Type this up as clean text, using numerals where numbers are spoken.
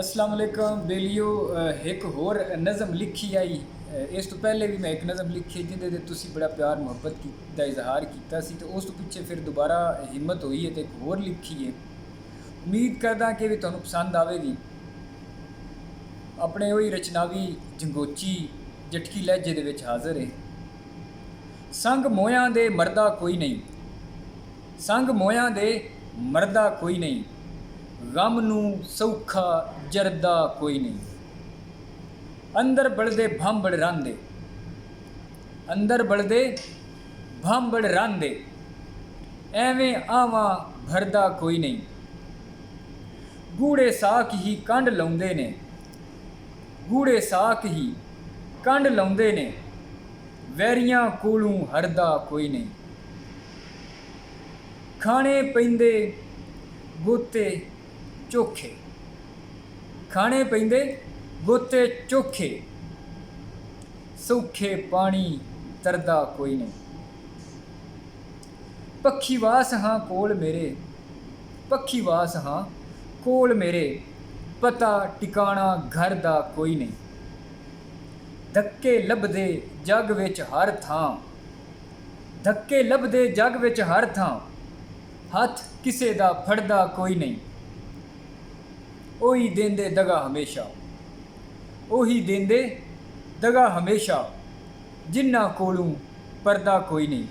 अस्सलाम वालेकुम बेलियो एक होर नज़म लिखी आई। इस तो पहले भी मैं एक नज़म लिखी जिंदे तुसी बड़ा प्यार मुहब्बत का इजहार किया सी, तो उस तो पिछे फिर दोबारा हिम्मत हुई है तो एक होर लिखी है। उम्मीद करदा कि भी तुहानू पसंद आवेगी। अपने वही रचनावी जंगोची जटकी लहजे दे विच हाज़र है। संग मोयां दे मरदा कोई नहीं, संग मोयां दे मरदा कोई नहीं, गम नू सौखा जरदा कोई नहीं। अंदर बलदे भांबड़ रांदे, अंदर बलदे भांबड़ रांदे, एवें आवां भरदा कोई नहीं। गूढ़े साक ही कंड लाउंदे ने, गूढ़े साक ही कंड लाउंदे ने, वैरियां कोलों हरदा कोई नहीं। खाने पैंदे गोते चोखे, खाने पैंदे गोते चोखे, सौखे पानी तरदा कोई नहीं। पक्षी वास हाँ कोल मेरे, पक्षी वास हाँ कोल मेरे, पता टिकाणा घर दा कोई नहीं। धक्के लभदे जग विच हर थां, धक्के लभदे जग विच हर थां, हथ किसे दा फड़दा कोई नहीं। ओही देंदे दगा हमेशा, ओही देंदे दगा हमेशा, जिन्ना कोलों परदा कोई नहीं।